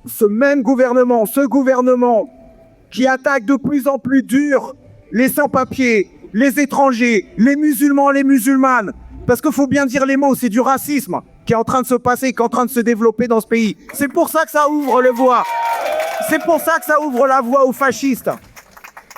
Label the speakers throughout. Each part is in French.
Speaker 1: ce gouvernement qui attaque de plus en plus dur les sans-papiers, les étrangers, les musulmans, les musulmanes. Parce qu'il faut bien dire les mots, c'est du racisme qui est en train de se passer, qui est en train de se développer dans ce pays. C'est pour ça que ça ouvre le voie. C'est pour ça que ça ouvre la voie aux fascistes.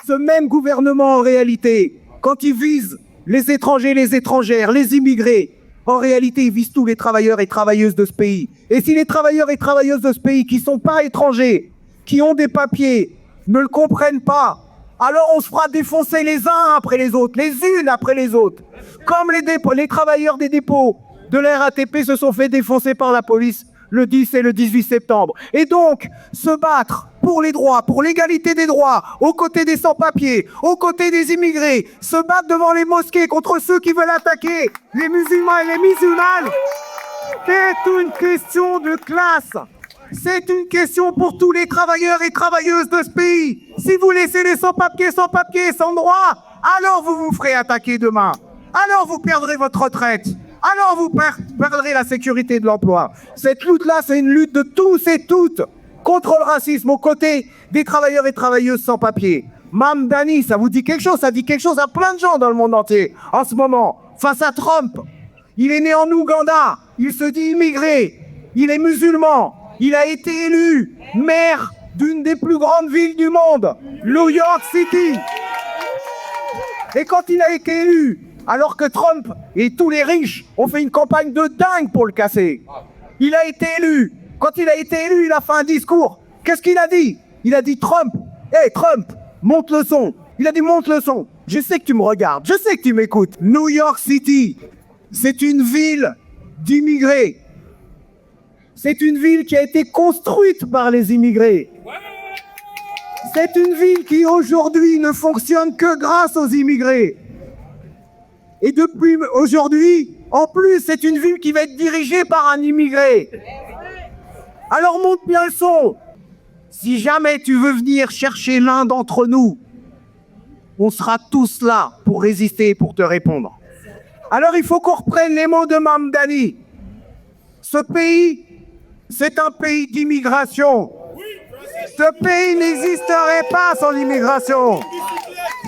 Speaker 1: Ce même gouvernement, en réalité, quand il vise les étrangers, les étrangères, les immigrés, en réalité, il vise tous les travailleurs et travailleuses de ce pays. Et si les travailleurs et travailleuses de ce pays qui ne sont pas étrangers, qui ont des papiers, ne le comprennent pas, alors on se fera défoncer les uns après les autres, les unes après les autres. Comme les travailleurs des dépôts de la RATP se sont fait défoncer par la police le 10 et le 18 septembre. Et donc, se battre pour les droits, pour l'égalité des droits, aux côtés des sans-papiers, aux côtés des immigrés, se battre devant les mosquées contre ceux qui veulent attaquer les musulmans et les musulmanes, c'est une question de classe. C'est une question pour tous les travailleurs et travailleuses de ce pays. Si vous laissez les sans-papiers, sans droit, alors vous vous ferez attaquer demain. Alors vous perdrez votre retraite. Alors vous perdrez la sécurité de l'emploi. Cette lutte-là, c'est une lutte de tous et toutes contre le racisme aux côtés des travailleurs et travailleuses sans papier. Mamdani, ça vous dit quelque chose? Ça dit quelque chose à plein de gens dans le monde entier. En ce moment, face à Trump, il est né en Ouganda, il se dit immigré, il est musulman, il a été élu maire d'une des plus grandes villes du monde, New York City. Et quand il a été élu, alors que Trump et tous les riches ont fait une campagne de dingue pour le casser, il a été élu. Quand il a été élu, il a fait un discours. Qu'est-ce qu'il a dit? Il a dit Trump, hey Trump, monte le son. Il a dit monte le son. Je sais que tu me regardes, je sais que tu m'écoutes. New York City, c'est une ville d'immigrés. C'est une ville qui a été construite par les immigrés. C'est une ville qui aujourd'hui ne fonctionne que grâce aux immigrés. Et depuis aujourd'hui, en plus, c'est une ville qui va être dirigée par un immigré. Alors monte bien le son. Si jamais tu veux venir chercher l'un d'entre nous, on sera tous là pour résister et pour te répondre. Alors il faut qu'on reprenne les mots de Mamdani. Ce pays, c'est un pays d'immigration. Ce pays n'existerait pas sans l'immigration.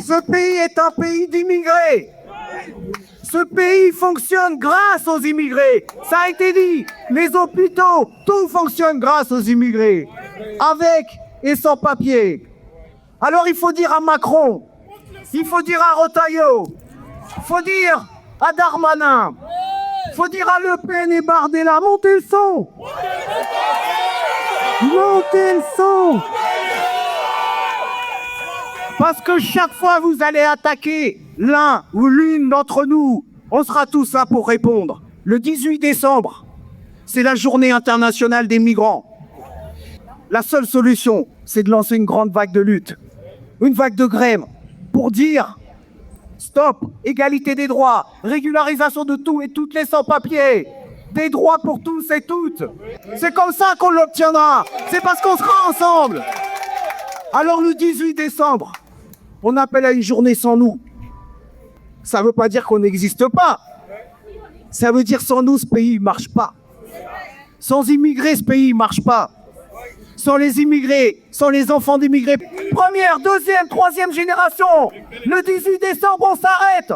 Speaker 1: Ce pays est un pays d'immigrés. Ce pays fonctionne grâce aux immigrés. Ça a été dit. Les hôpitaux, tout fonctionne grâce aux immigrés. Avec et sans papier. Alors il faut dire à Macron, il faut dire à Retailleau, il faut dire à Darmanin, il faut dire à Le Pen et Bardella, montez le son. Montez le son. Parce que chaque fois vous allez attaquer l'un ou l'une d'entre nous, on sera tous là pour répondre. Le 18 décembre, c'est la journée internationale des migrants. La seule solution, c'est de lancer une grande vague de lutte, une vague de grève, pour dire stop, égalité des droits, régularisation de tout et toutes les sans-papiers, des droits pour tous et toutes. C'est comme ça qu'on l'obtiendra, c'est parce qu'on sera ensemble. Alors le 18 décembre, on appelle à une journée sans nous. Ça ne veut pas dire qu'on n'existe pas. Ça veut dire sans nous, ce pays ne marche pas. Sans immigrés, ce pays ne marche pas. Sans les immigrés, sans les enfants d'immigrés. Première, deuxième, troisième génération. Le 18 décembre, on s'arrête.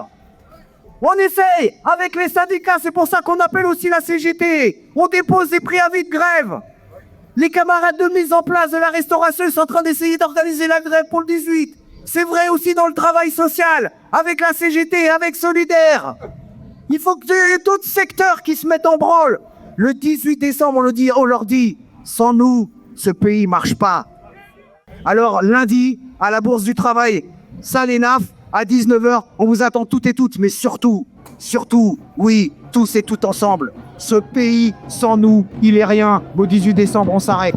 Speaker 1: On essaye avec les syndicats. C'est pour ça qu'on appelle aussi la CGT. On dépose des préavis de grève. Les camarades de mise en place de la restauration sont en train d'essayer d'organiser la grève pour le 18. C'est vrai aussi dans le travail social, avec la CGT, avec Solidaire. Il faut qu'il y ait d'autres secteurs qui se mettent en branle. Le 18 décembre, on leur dit, sans nous, ce pays ne marche pas. Alors lundi, à la Bourse du Travail, salle ENAF, à 19h, on vous attend toutes et toutes, mais surtout, oui, tous et toutes ensemble. Ce pays, sans nous, il est rien. Au 18 décembre, on s'arrête.